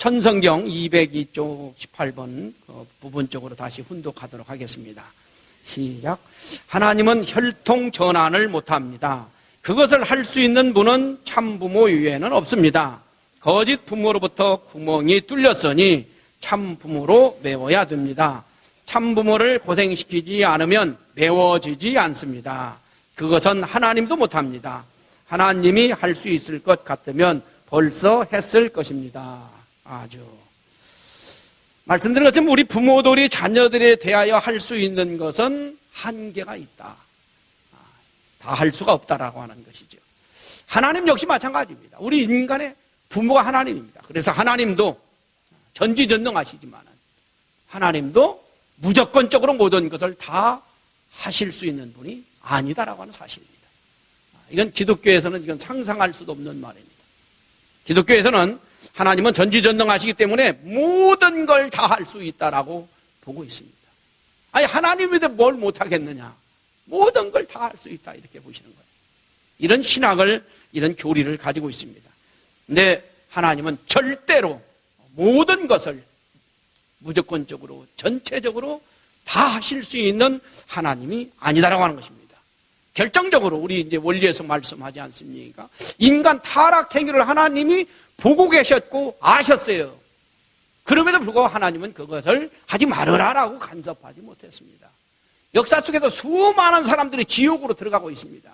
천성경 202쪽 18번 부분적으로 다시 훈독하도록 하겠습니다. 시작. 하나님은 혈통 전환을 못합니다. 그것을 할 수 있는 분은 참부모 이외에는 없습니다. 거짓 부모로부터 구멍이 뚫렸으니 참부모로 메워야 됩니다. 참부모를 고생시키지 않으면 메워지지 않습니다. 그것은 하나님도 못합니다. 하나님이 할 수 있을 것 같으면 벌써 했을 것입니다. 아주 말씀드린 것처럼 우리 부모들이 자녀들에 대하여 할 수 있는 것은 한계가 있다. 다 할 수가 없다라고 하는 것이죠. 하나님 역시 마찬가지입니다. 우리 인간의 부모가 하나님입니다. 그래서 하나님도 전지전능하시지만 하나님도 무조건적으로 모든 것을 다 하실 수 있는 분이 아니다라고 하는 사실입니다. 이건 기독교에서는 이건 상상할 수도 없는 말입니다. 기독교에서는 하나님은 전지전능하시기 때문에 모든 걸 다 할 수 있다라고 보고 있습니다. 아니 하나님인데 뭘 못하겠느냐? 모든 걸 다 할 수 있다 이렇게 보시는 거예요. 이런 신학을 이런 교리를 가지고 있습니다. 근데 하나님은 절대로 모든 것을 무조건적으로 전체적으로 다 하실 수 있는 하나님이 아니다라고 하는 것입니다. 결정적으로 우리 이제 원리에서 말씀하지 않습니까? 인간 타락 행위를 하나님이 보고 계셨고 아셨어요. 그럼에도 불구하고 하나님은 그것을 하지 말으라라고 간섭하지 못했습니다. 역사 속에서 수많은 사람들이 지옥으로 들어가고 있습니다.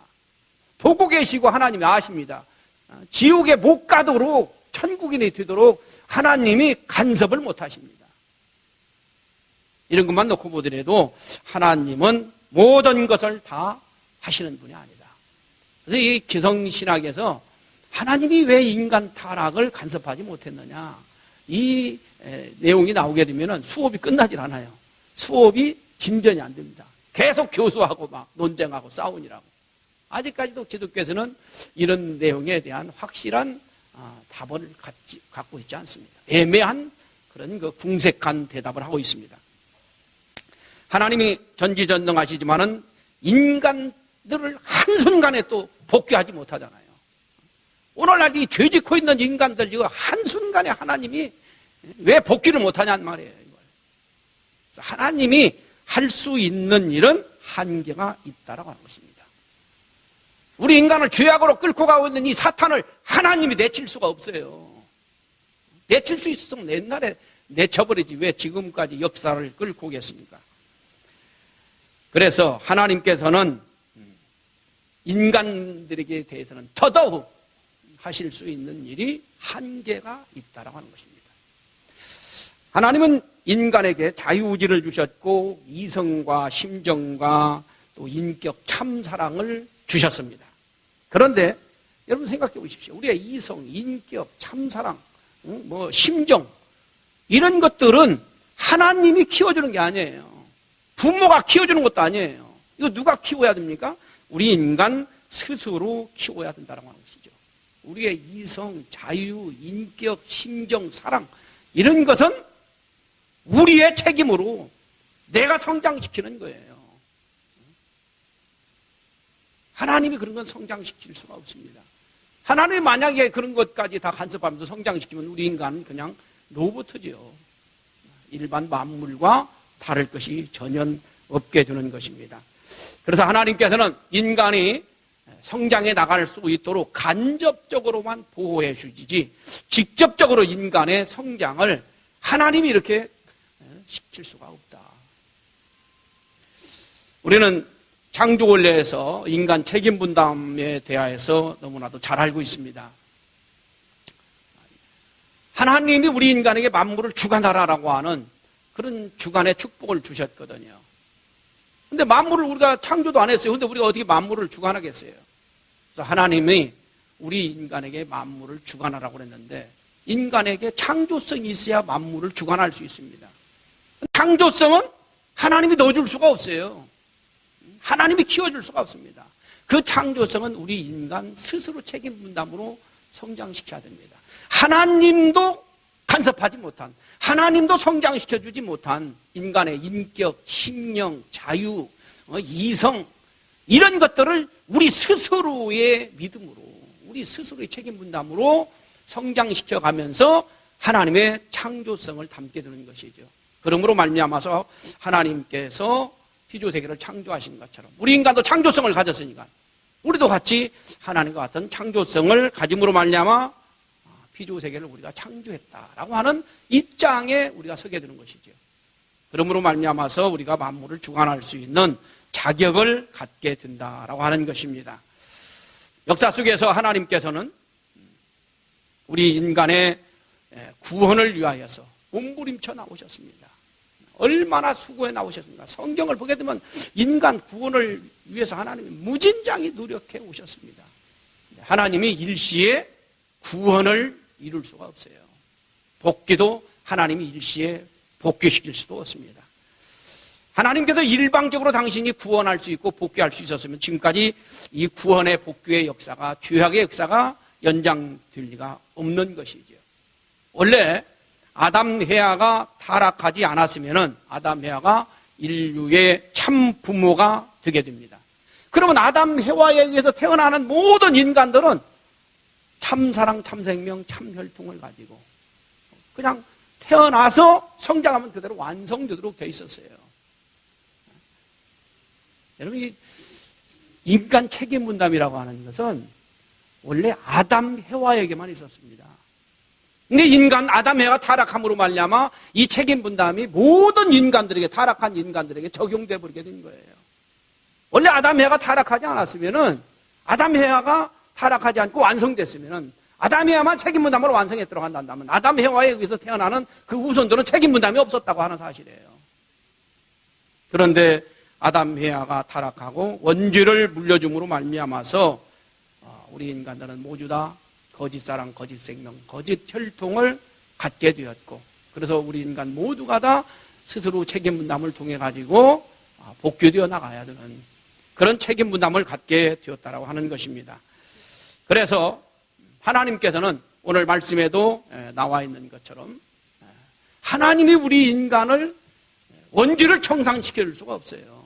보고 계시고 하나님이 아십니다. 지옥에 못 가도록 천국인이 되도록 하나님이 간섭을 못 하십니다. 이런 것만 놓고 보더라도 하나님은 모든 것을 다 하시는 분이 아니다. 그래서 이 기성신학에서 하나님이 왜 인간 타락을 간섭하지 못했느냐 이 내용이 나오게 되면 수업이 끝나질 않아요. 수업이 진전이 안 됩니다. 계속 교수하고 막 논쟁하고 싸우니라고. 아직까지도 기독교에서는 이런 내용에 대한 확실한 답을 갖고 있지 않습니다. 애매한 그런 그 궁색한 대답을 하고 있습니다. 하나님이 전지전능하시지만은 인간들을 한순간에 또 복귀하지 못하잖아요. 오늘날 이 되짓고 있는 인간들 이거 한순간에 하나님이 왜 복귀를 못하냐는 말이에요. 하나님이 할 수 있는 일은 한계가 있다라고 하는 것입니다. 우리 인간을 죄악으로 끌고 가고 있는 이 사탄을 하나님이 내칠 수가 없어요. 내칠 수 있었으면 옛날에 내쳐버리지 왜 지금까지 역사를 끌고 오겠습니까? 그래서 하나님께서는 인간들에게 대해서는 더더욱 하실 수 있는 일이 한계가 있다라고 하는 것입니다. 하나님은 인간에게 자유의지를 주셨고 이성과 심정과 또 인격 참사랑을 주셨습니다. 그런데 여러분 생각해 보십시오. 우리의 이성, 인격, 참사랑, 심정 이런 것들은 하나님이 키워주는 게 아니에요. 부모가 키워주는 것도 아니에요. 이거 누가 키워야 됩니까? 우리 인간 스스로 키워야 된다는 것이죠. 우리의 이성, 자유, 인격, 심정, 사랑 이런 것은 우리의 책임으로 내가 성장시키는 거예요. 하나님이 그런 건 성장시킬 수가 없습니다. 하나님이 만약에 그런 것까지 다 간섭하면서 성장시키면 우리 인간은 그냥 로봇이죠. 일반 만물과 다를 것이 전혀 없게 되는 것입니다. 그래서 하나님께서는 인간이 성장해 나갈 수 있도록 간접적으로만 보호해 주시지 직접적으로 인간의 성장을 하나님이 이렇게 시킬 수가 없다. 우리는 창조 원리에서 인간 책임 분담에 대하여서 너무나도 잘 알고 있습니다. 하나님이 우리 인간에게 만물을 주관하라라고 하는 그런 주관의 축복을 주셨거든요. 근데 만물을 우리가 창조도 안 했어요. 근데 우리가 어떻게 만물을 주관하겠어요? 그래서 하나님이 우리 인간에게 만물을 주관하라고 그랬는데 인간에게 창조성이 있어야 만물을 주관할 수 있습니다. 창조성은 하나님이 넣어줄 수가 없어요. 하나님이 키워줄 수가 없습니다. 그 창조성은 우리 인간 스스로 책임 분담으로 성장시켜야 됩니다. 하나님도 간섭하지 못한, 하나님도 성장시켜주지 못한 인간의 인격, 심령, 자유, 이성 이런 것들을 우리 스스로의 믿음으로, 우리 스스로의 책임 분담으로 성장시켜가면서 하나님의 창조성을 담게 되는 것이죠. 그러므로 말미암아서 하나님께서 피조세계를 창조하신 것처럼 우리 인간도 창조성을 가졌으니까 우리도 같이 하나님과 같은 창조성을 가짐으로 말미암아 피조세계를 우리가 창조했다라고 하는 입장에 우리가 서게 되는 것이죠. 그러므로 말미암아서 우리가 만물을 주관할 수 있는 자격을 갖게 된다라고 하는 것입니다. 역사 속에서 하나님께서는 우리 인간의 구원을 위하여서 몸부림쳐 나오셨습니다. 얼마나 수고해 나오셨습니까? 성경을 보게 되면 인간 구원을 위해서 하나님이 무진장히 노력해 오셨습니다. 하나님이 일시에 구원을 이룰 수가 없어요. 복귀도 하나님이 일시에 복귀시킬 수도 없습니다. 하나님께서 일방적으로 당신이 구원할 수 있고 복귀할 수 있었으면 지금까지 이 구원의 복귀의 역사가, 죄악의 역사가 연장될 리가 없는 것이죠. 원래 아담 해아가 타락하지 않았으면 아담 해아가 인류의 참 부모가 되게 됩니다. 그러면 아담 해와에 의해서 태어나는 모든 인간들은 참사랑, 참생명, 참혈통을 가지고 그냥 태어나서 성장하면 그대로 완성되도록 돼 있었어요. 여러분, 이 인간 책임 분담이라고 하는 것은 원래 아담 해와에게만 있었습니다. 근데 인간 아담 해가 타락함으로 말미암아 이 책임 분담이 모든 인간들에게, 타락한 인간들에게 적용돼 버리게 된 거예요. 원래 아담 해가 타락하지 않았으면은, 아담 해가 타락하지 않고 완성됐으면은 아담 해야만 책임 분담으로 완성했도록 한다면 아담 해와에 의해서 태어나는 그 후손들은 책임 분담이 없었다고 하는 사실이에요. 그런데 아담 해아가 타락하고 원죄를 물려줌으로 말미암아서 우리 인간들은 모두 다 거짓 사랑, 거짓 생명, 거짓 혈통을 갖게 되었고, 그래서 우리 인간 모두가 다 스스로 책임 분담을 통해 가지고 복귀되어 나가야 되는 그런 책임 분담을 갖게 되었다라고 하는 것입니다. 그래서 하나님께서는 오늘 말씀에도 나와 있는 것처럼 하나님이 우리 인간을 원죄를 청산시켜 줄 수가 없어요.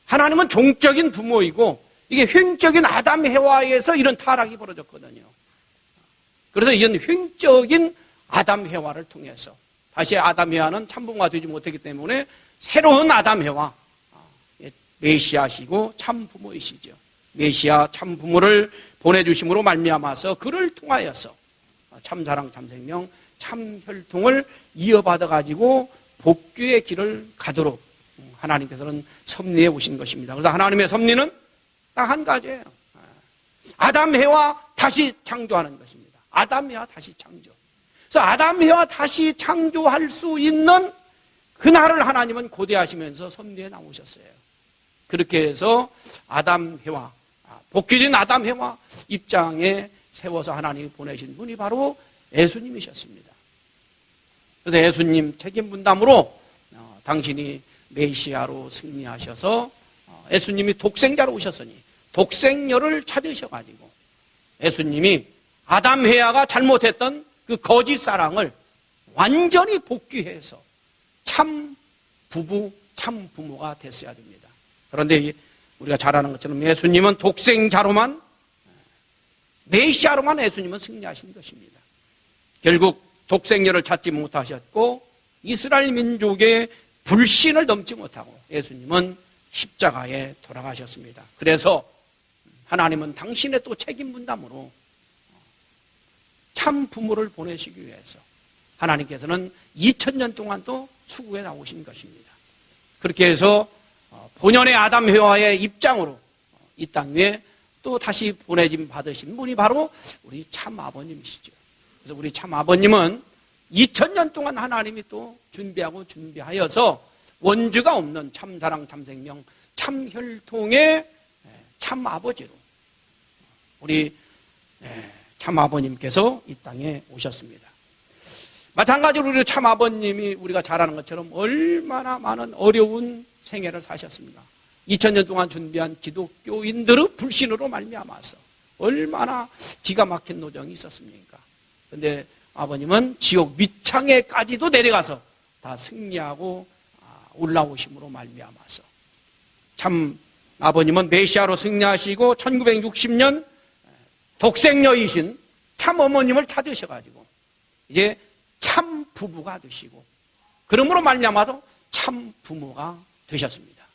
하나님은 종적인 부모이고 이게 횡적인 아담 해와에서 이런 타락이 벌어졌거든요. 그래서 이런 횡적인 아담 해와를 통해서 다시 아담 해와는 참부모가 되지 못했기 때문에 새로운 아담 해와, 메시아시고 참부모이시죠. 메시아 참부모를 보내주심으로 말미암아서 그를 통하여서 참사랑, 참생명, 참혈통을 이어받아가지고 복귀의 길을 가도록 하나님께서는 섭리해 오신 것입니다. 그래서 하나님의 섭리는 딱 한 가지예요. 아담 해와 다시 창조하는 것입니다. 아담 해와 다시 창조. 그래서 아담 해와 다시 창조할 수 있는 그날을 하나님은 고대하시면서 섭리해 나오셨어요. 그렇게 해서 아담 해와, 복귀된 아담 해와 입장에 세워서 하나님이 보내신 분이 바로 예수님이셨습니다. 그래서 예수님 책임 분담으로 당신이 메시아로 승리하셔서 예수님이 독생자로 오셨으니 독생녀를 찾으셔가지고 예수님이 아담 해아가 잘못했던 그 거짓 사랑을 완전히 복귀해서 참 부부, 참 부모가 됐어야 됩니다. 그런데 우리가 잘 아는 것처럼 예수님은 독생자로만, 메시아로만 예수님은 승리하신 것입니다. 결국 독생녀를 찾지 못하셨고 이스라엘 민족의 불신을 넘지 못하고 예수님은 십자가에 돌아가셨습니다. 그래서 하나님은 당신의 또 책임 분담으로 참 부모를 보내시기 위해서 하나님께서는 2000년 동안 또 수고해 나오신 것입니다. 그렇게 해서 본연의 아담 해와의 입장으로 이 땅 위에 또 다시 보내짐 받으신 분이 바로 우리 참 아버님이시죠. 그래서 우리 참 아버님은 2000년 동안 하나님이 또 준비하여서 원죄가 없는 참사랑, 참생명, 참혈통의 참 아버지로 우리 참 아버님께서 이 땅에 오셨습니다. 마찬가지로 우리 참 아버님이 우리가 잘 아는 것처럼 얼마나 많은 어려운 생애를 사셨습니까? 2000년 동안 준비한 기독교인들의 불신으로 말미암아서 얼마나 기가 막힌 노정이 있었습니까? 그런데 아버님은 지옥 밑창에까지도 내려가서 다 승리하고 올라오심으로 말미암아서 참 아버님은 메시아로 승리하시고 1960년 독생녀이신 참 어머님을 찾으셔가지고 이제 참 부부가 되시고, 그러므로 말미암아서 참 부모가 되셨습니다.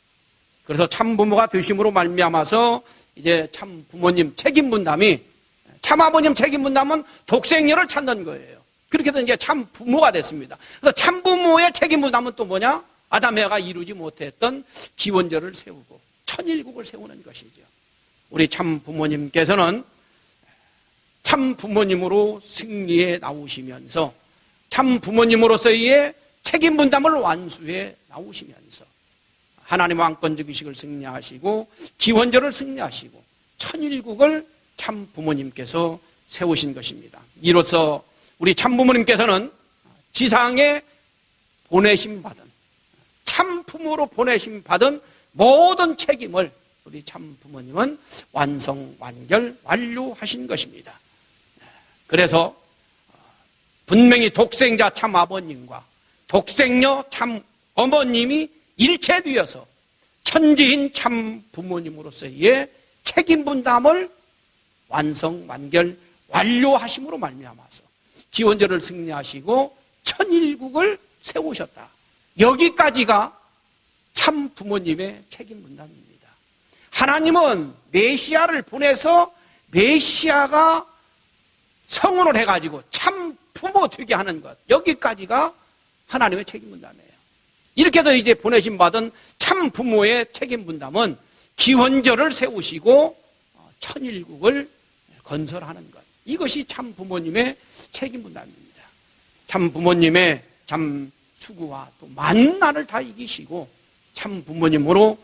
그래서 참 부모가 되심으로 말미암아서 이제 참 부모님 책임 분담이, 참 아버님 책임 분담은 독생녀를 찾는 거예요. 그렇게 해서 이제 참 부모가 됐습니다. 그래서 참 부모의 책임 분담은 또 뭐냐? 아담 에바가 이루지 못했던 기원절을 세우고 천일국을 세우는 것이죠. 우리 참 부모님께서는 참 부모님으로 승리해 나오시면서, 참 부모님으로서의 책임 분담을 완수해 나오시면서 하나님 왕권적 의식을 승리하시고 기원절을 승리하시고 천일국을 참 부모님께서 세우신 것입니다. 이로써 우리 참 부모님께서는 지상에 보내심 받은, 참 부모로 보내심 받은 모든 책임을 우리 참 부모님은 완성, 완결, 완료하신 것입니다. 그래서 분명히 독생자 참 아버님과 독생녀 참 어머님이 일체되어서 천지인 참 부모님으로서의 책임 분담을 완성, 완결, 완료하심으로 말미암아서 기원절을 승리하시고 천일국을 세우셨다. 여기까지가 참 부모님의 책임 분담입니다. 하나님은 메시아를 보내서 메시아가 성혼을 해가지고 참 부모 되게 하는 것, 여기까지가 하나님의 책임 분담이에요. 이렇게 해서 이제 보내심 받은 참 부모의 책임 분담은 기원절을 세우시고 천일국을 건설하는 것, 이것이 참 부모님의 책임 분담입니다. 참 부모님의 참 수고와 또 만난을 다 이기시고 참 부모님으로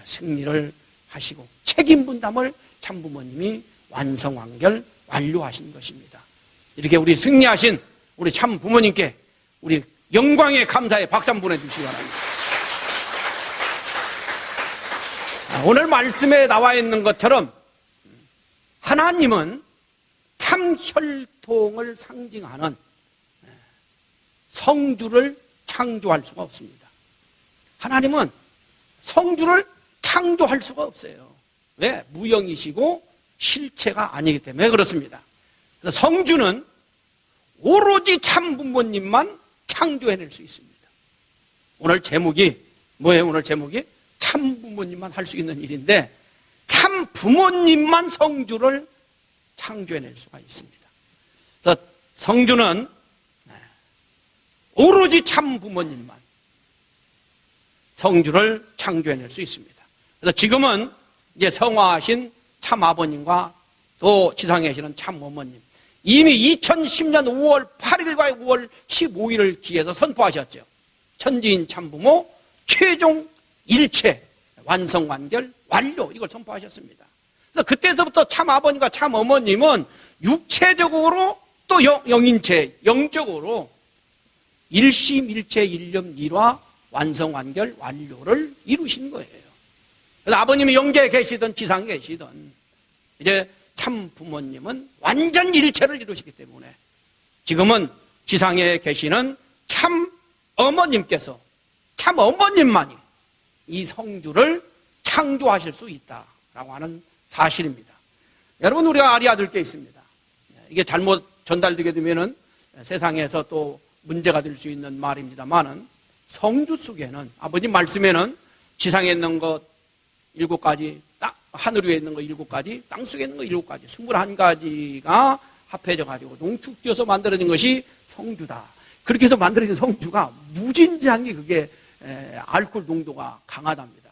승리를 하시고 책임 분담을 참 부모님이 완성, 완결, 완료하신 것입니다. 이렇게 우리 승리하신 우리 참 부모님께 우리 영광의 감사의 박수 한번 보내주시기 바랍니다. 오늘 말씀에 나와 있는 것처럼 하나님은 참 혈통을 상징하는 성주를 창조할 수가 없습니다. 하나님은 성주를 창조할 수가 없어요. 왜? 무형이시고 실체가 아니기 때문에 그렇습니다. 그래서 성주는 오로지 참 부모님만 창조해낼 수 있습니다. 오늘 제목이 뭐예요? 오늘 제목이 참 부모님만 할 수 있는 일인데, 참 부모님만 성주를 창조해낼 수가 있습니다. 그래서 성주는 오로지 참 부모님만 성주를 창조해낼 수 있습니다. 그래서 지금은 이제 성화하신 참 아버님과 또 지상에 계시는 참 어머님, 이미 2010년 5월 8일과 5월 15일을 기해서 선포하셨죠. 천지인 참부모 최종 일체 완성, 완결, 완료, 이걸 선포하셨습니다. 그래서 그때서부터 참 아버님과 참 어머님은 육체적으로 또 영인체, 영적으로 일심일체 일념일화 완성, 완결, 완료를 이루신 거예요. 그래서 아버님이 영계에 계시든 지상에 계시든 이제 참 부모님은 완전 일체를 이루시기 때문에 지금은 지상에 계시는 참 어머님께서, 참 어머님만이 이 성주를 창조하실 수 있다라고 하는 사실입니다. 여러분, 우리가 아리아들 게 있습니다. 이게 잘못 전달되게 되면은 세상에서 또 문제가 될 수 있는 말입니다만은, 성주 속에는 아버님 말씀에는 지상에 있는 것 7가지, 하늘 위에 있는 거 7가지, 땅 속에 있는 거 7가지, 21가지가 합해져 가지고 농축되어서 만들어진 것이 성주다. 그렇게 해서 만들어진 성주가 무진장이 그게 알코올 농도가 강하답니다.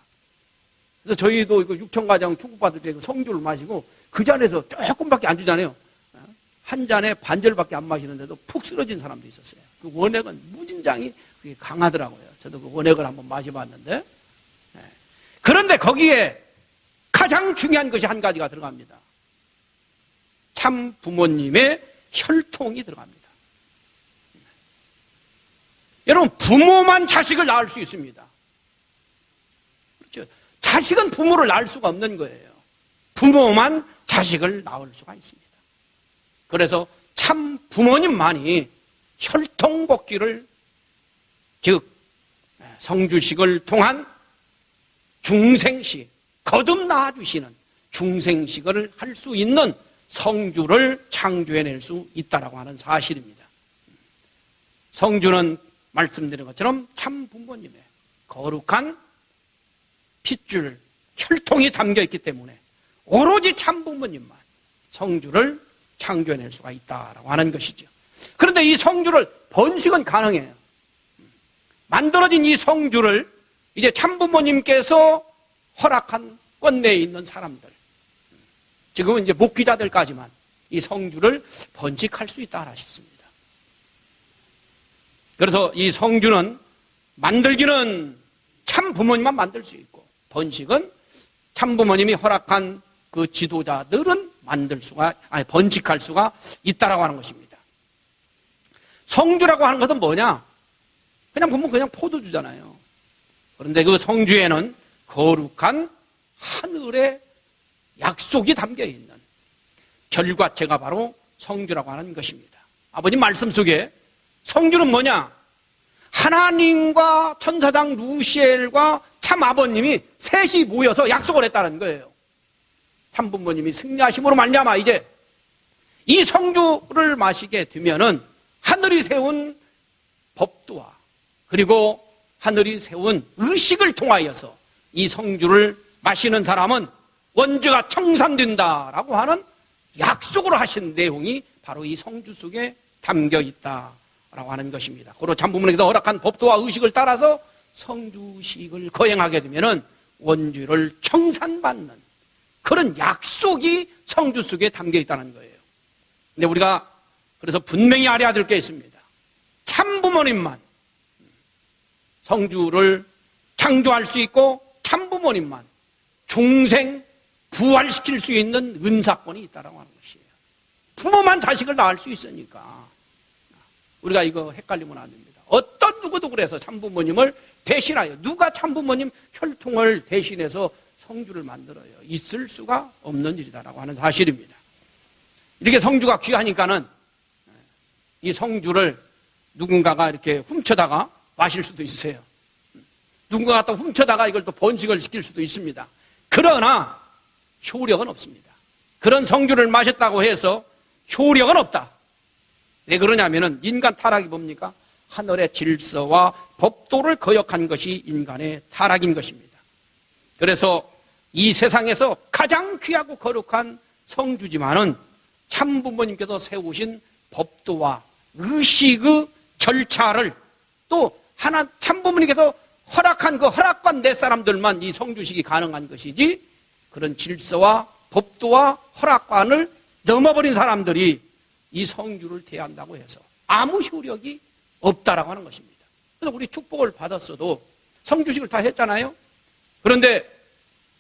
그래서 저희도 이거 육천가정 축복받을 때 성주를 마시고 그 잔에서 조금밖에 안 주잖아요. 한 잔에 반절밖에 안 마시는데도 푹 쓰러진 사람도 있었어요. 그 원액은 무진장이 그게 강하더라고요. 저도 그 원액을 한번 마셔봤는데, 그런데 거기에 가장 중요한 것이 한 가지가 들어갑니다. 참 부모님의 혈통이 들어갑니다. 여러분, 부모만 자식을 낳을 수 있습니다. 그렇죠? 자식은 부모를 낳을 수가 없는 거예요. 부모만 자식을 낳을 수가 있습니다. 그래서 참 부모님만이 혈통복귀를, 즉 성주식을 통한 중생식, 거듭 낳아주시는 중생식을 할 수 있는 성주를 창조해낼 수 있다라고 하는 사실입니다. 성주는 말씀드린 것처럼 참 부모님의 거룩한 핏줄, 혈통이 담겨있기 때문에 오로지 참 부모님만 성주를 창조해낼 수가 있다라고 하는 것이죠. 그런데 이 성주를 번식은 가능해요. 만들어진 이 성주를 이제 참 부모님께서 허락한 권내에 있는 사람들, 지금은 이제 목기자들까지만 이 성주를 번식할 수 있다 하셨습니다. 그래서 이 성주는 만들기는 참 부모님만 만들 수 있고, 번식은 참 부모님이 허락한 그 지도자들은 번식할 수가 있다라고 하는 것입니다. 성주라고 하는 것은 뭐냐? 그냥 보면 그냥 포도주잖아요. 그런데 그 성주에는 거룩한 하늘의 약속이 담겨 있는 결과체가 바로 성주라고 하는 것입니다. 아버님 말씀 속에 성주는 뭐냐? 하나님과 천사장 루시엘과 참 아버님이 셋이 모여서 약속을 했다는 거예요. 참 부모님이 승리하심으로 말미암아 이제 이 성주를 마시게 되면은 하늘이 세운 법도와 그리고 하늘이 세운 의식을 통하여서 이 성주를 마시는 사람은 원죄가 청산된다라고 하는 약속으로 하신 내용이 바로 이 성주 속에 담겨 있다라고 하는 것입니다. 그리고 참부모님께서 허락한 법도와 의식을 따라서 성주식을 거행하게 되면은 원죄를 청산받는 그런 약속이 성주 속에 담겨 있다는 거예요. 근데 우리가 그래서 분명히 알아야 될 게 있습니다. 참부모님만 성주를 창조할 수 있고 참부모님만 중생 부활시킬 수 있는 은사권이 있다라고 하는 것이에요. 부모만 자식을 낳을 수 있으니까 우리가 이거 헷갈리면 안 됩니다. 어떤 누구도 그래서 참부모님을 대신하여 누가 참부모님 혈통을 대신해서 성주를 만들어요. 있을 수가 없는 일이다라고 하는 사실입니다. 이렇게 성주가 귀하니까는 이 성주를 누군가가 이렇게 훔쳐다가 마실 수도 있어요. 누군가가 또 훔쳐다가 이걸 또 번식을 시킬 수도 있습니다. 그러나 효력은 없습니다. 그런 성주를 마셨다고 해서 효력은 없다. 왜 그러냐면은 인간 타락이 뭡니까? 하늘의 질서와 법도를 거역한 것이 인간의 타락인 것입니다. 그래서 이 세상에서 가장 귀하고 거룩한 성주지만은 참부모님께서 세우신 법도와 의식의 절차를 또 하나 참부모님께서 허락한 그 허락관 내 사람들만 이 성주식이 가능한 것이지 그런 질서와 법도와 허락관을 넘어버린 사람들이 이 성주를 대한다고 해서 아무 효력이 없다라고 하는 것입니다. 그래서 우리 축복을 받았어도 성주식을 다 했잖아요. 그런데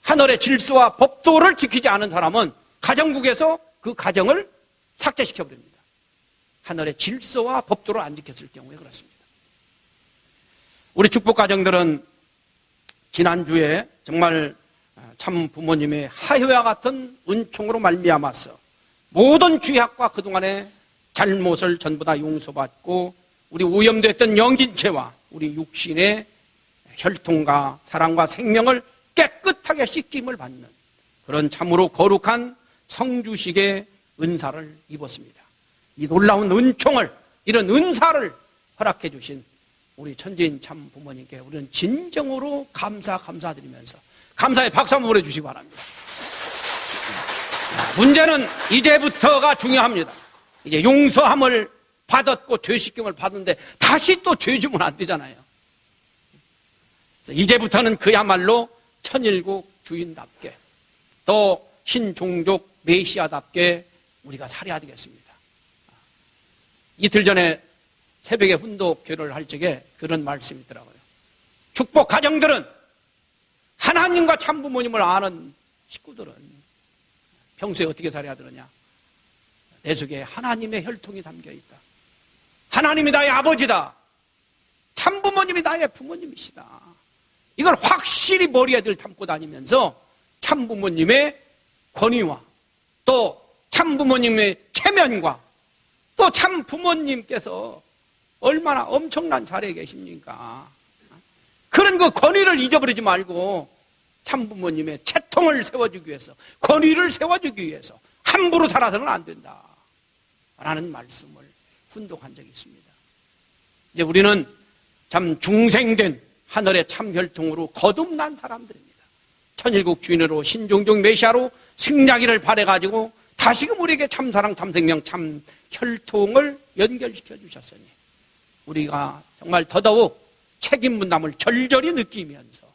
하늘의 질서와 법도를 지키지 않은 사람은 가정국에서 그 가정을 삭제시켜버립니다. 하늘의 질서와 법도를 안 지켰을 경우에 그렇습니다. 우리 축복가정들은 지난주에 정말 참 부모님의 하회와 같은 은총으로 말미암아서 모든 죄악과 그동안의 잘못을 전부 다 용서받고 우리 오염됐던 영신체와 우리 육신의 혈통과 사랑과 생명을 깨끗하게 씻김을 받는 그런 참으로 거룩한 성주식의 은사를 입었습니다. 이 놀라운 은총을, 이런 은사를 허락해 주신 우리 천재인 참 부모님께 우리는 진정으로 감사드리면서 감사의 박수 한번 보내주시기 바랍니다. 문제는 이제부터가 중요합니다. 이제 용서함을 받았고 죄씻김을 받는데 다시 또 죄 주면 안 되잖아요. 이제부터는 그야말로 천일국 주인답게 또 신종족 메시아답게 우리가 살아야 되겠습니다. 이틀 전에 새벽에 훈독교를 할 적에 그런 말씀이 있더라고요. 축복 가정들은 하나님과 참부모님을 아는 식구들은 평소에 어떻게 살아야 되느냐? 내 속에 하나님의 혈통이 담겨 있다. 하나님이 나의 아버지다. 참부모님이 나의 부모님이시다. 이걸 확실히 머리에 늘 담고 다니면서 참부모님의 권위와 또 참부모님의 체면과 또 참부모님께서 얼마나 엄청난 자리에 계십니까? 그런 그 권위를 잊어버리지 말고 참부모님의 채통을 세워주기 위해서, 권위를 세워주기 위해서 함부로 살아서는 안 된다 라는 말씀을 훈독한 적이 있습니다. 이제 우리는 참 중생된 하늘의 참 혈통으로 거듭난 사람들입니다. 천일국 주인으로 신종종 메시아로 승리하기를 바라가지고 다시금 우리에게 참사랑, 참생명, 참 혈통을 연결시켜 주셨으니 우리가 정말 더더욱 책임 분담을 절절히 느끼면서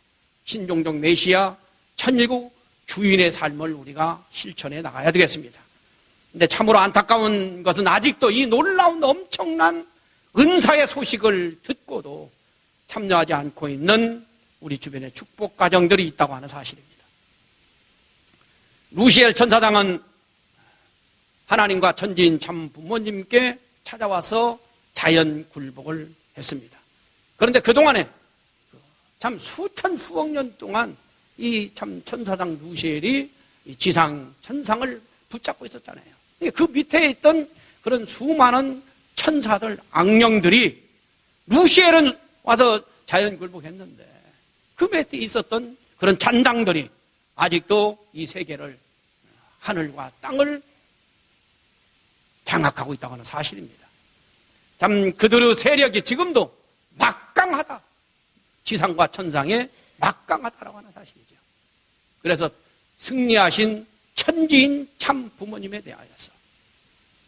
신종종 메시아 천일국 주인의 삶을 우리가 실천해 나가야 되겠습니다. 근데 참으로 안타까운 것은 아직도 이 놀라운 엄청난 은사의 소식을 듣고도 참여하지 않고 있는 우리 주변에 축복 가정들이 있다고 하는 사실입니다. 루시엘 천사장은 하나님과 천지인 참 부모님께 찾아와서 자연 굴복을 했습니다. 그런데 그동안에 참 수천 수억 년 동안 이 참 천사장 루시엘이 지상 천상을 붙잡고 있었잖아요. 그 밑에 있던 그런 수많은 천사들, 악령들이 루시엘은 와서 자연 굴복했는데 그 밑에 있었던 그런 잔당들이 아직도 이 세계를, 하늘과 땅을 장악하고 있다고 하는 사실입니다. 참 그들의 세력이 지금도 막강하다. 지상과 천상에 막강하다라고 하는 사실이죠. 그래서 승리하신 천지인 참 부모님에 대하여서,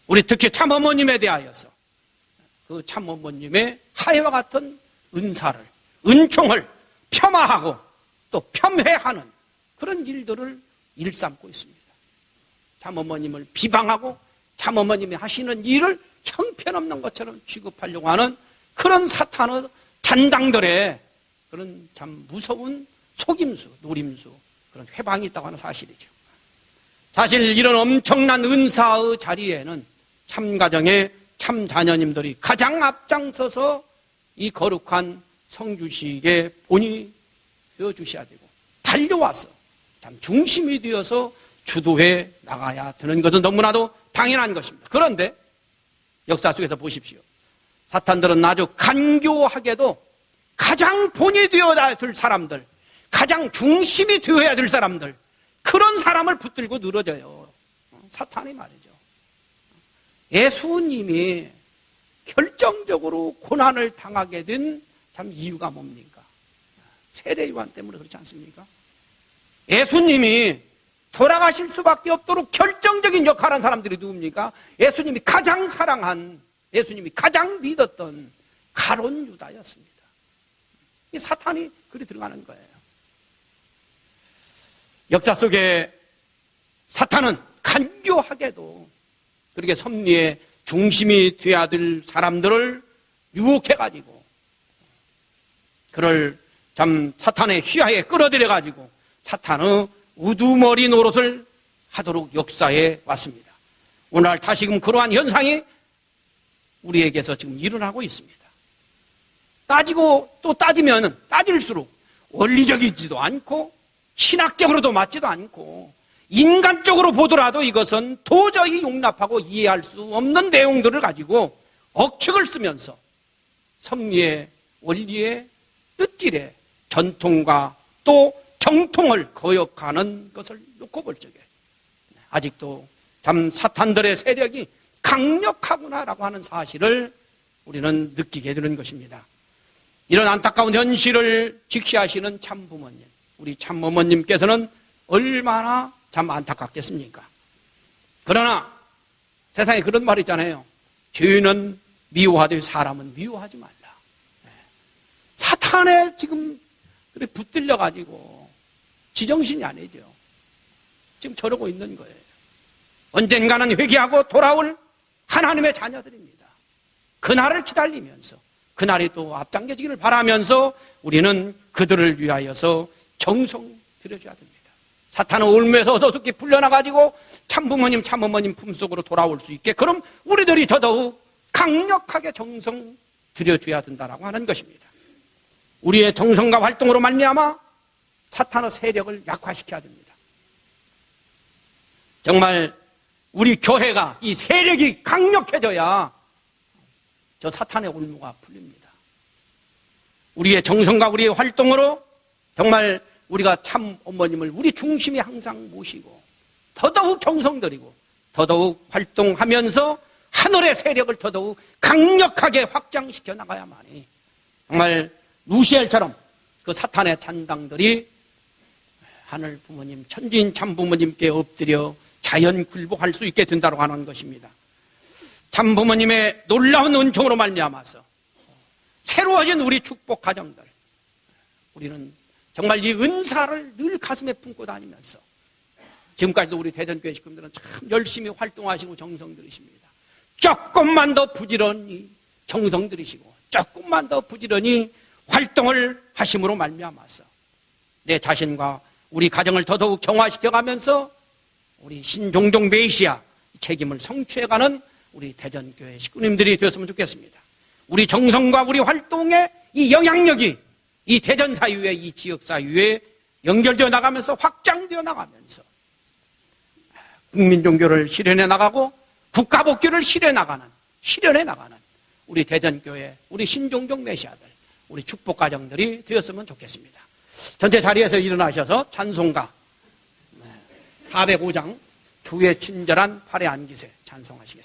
우리 특히 참 어머님에 대하여서 그 참 어머님의 하해와 같은 은사를, 은총을 폄하하고 또 폄훼하는 그런 일들을 일삼고 있습니다. 참 어머님을 비방하고 참 어머님이 하시는 일을 형편없는 것처럼 취급하려고 하는 그런 사탄의 잔당들의 그런 참 무서운 속임수, 노림수, 그런 회방이 있다고 하는 사실이죠. 사실 이런 엄청난 은사의 자리에는 참 가정의 참 자녀님들이 가장 앞장서서 이 거룩한 성주식의 본이 되어주셔야 되고 달려와서 참 중심이 되어서 주도해 나가야 되는 것은 너무나도 당연한 것입니다. 그런데 역사 속에서 보십시오. 사탄들은 아주 간교하게도 가장 본이 되어야 될 사람들, 가장 중심이 되어야 될 사람들, 그런 사람을 붙들고 늘어져요. 사탄이 말이죠. 예수님이 결정적으로 고난을 당하게 된 참 이유가 뭡니까? 세례요한 때문에 그렇지 않습니까? 예수님이 돌아가실 수밖에 없도록 결정적인 역할을 한 사람들이 누굽니까? 예수님이 가장 사랑한, 예수님이 가장 믿었던 가룟 유다였습니다. 이 사탄이 그리 들어가는 거예요. 역사 속에 사탄은 간교하게도 그렇게 섭리의 중심이 되어야 될 사람들을 유혹해가지고 그를 참 사탄의 휘하에 끌어들여가지고 사탄의 우두머리 노릇을 하도록 역사에 왔습니다. 오늘날 다시금 그러한 현상이 우리에게서 지금 일어나고 있습니다. 따지고 또 따지면 따질수록 원리적이지도 않고 신학적으로도 맞지도 않고 인간적으로 보더라도 이것은 도저히 용납하고 이해할 수 없는 내용들을 가지고 억측을 쓰면서 섭리의 원리의 뜻길에 전통과 또 정통을 거역하는 것을 놓고 볼 적에 아직도 참 사탄들의 세력이 강력하구나라고 하는 사실을 우리는 느끼게 되는 것입니다. 이런 안타까운 현실을 직시하시는 참 부모님, 우리 참 어머님께서는 얼마나 참 안타깝겠습니까? 그러나 세상에 그런 말이 있잖아요. 죄인은 미워하되 사람은 미워하지 말라. 사탄에 지금 붙들려가지고 지정신이 아니죠. 지금 저러고 있는 거예요. 언젠가는 회개하고 돌아올 하나님의 자녀들입니다. 그날을 기다리면서 그날이 또 앞당겨지기를 바라면서 우리는 그들을 위하여서 정성 들여줘야 됩니다. 사탄은 올무에서 어서숙히 풀려나가지고 참부모님 참어머님 품속으로 돌아올 수 있게 그럼 우리들이 더더욱 강력하게 정성 들여줘야 된다라고 하는 것입니다. 우리의 정성과 활동으로 말미암아 사탄의 세력을 약화시켜야 됩니다. 정말 우리 교회가 이 세력이 강력해져야 저 사탄의 올무가 풀립니다. 우리의 정성과 우리의 활동으로 정말 우리가 참 어머님을 우리 중심에 항상 모시고 더더욱 정성 들이고 더더욱 활동하면서 하늘의 세력을 더더욱 강력하게 확장시켜 나가야만이 정말 루시엘처럼 그 사탄의 잔당들이 하늘 부모님, 천지인 참 부모님께 엎드려 자연 굴복할 수 있게 된다고 하는 것입니다. 참 부모님의 놀라운 은총으로 말미암아서 새로워진 우리 축복 가정들, 우리는 정말 이 은사를 늘 가슴에 품고 다니면서 지금까지도 우리 대전교회 식구들은 참 열심히 활동하시고 정성 들이십니다. 조금만 더 부지런히 정성 들이시고 조금만 더 부지런히 활동을 하심으로 말미암아서 내 자신과 우리 가정을 더더욱 정화시켜가면서 우리 신종종 메시아 책임을 성취해가는 우리 대전교회 식구님들이 되었으면 좋겠습니다. 우리 정성과 우리 활동의 이 영향력이 이 대전 사유에, 이 지역 사유에 연결되어 나가면서 확장되어 나가면서 국민 종교를 실현해 나가고 국가 복귀를 실현해 나가는 우리 대전교회, 우리 신종종 메시아들, 우리 축복 가정들이 되었으면 좋겠습니다. 전체 자리에서 일어나셔서 찬송가 405장 주의 친절한 팔에 안기세 찬송하시겠습니다.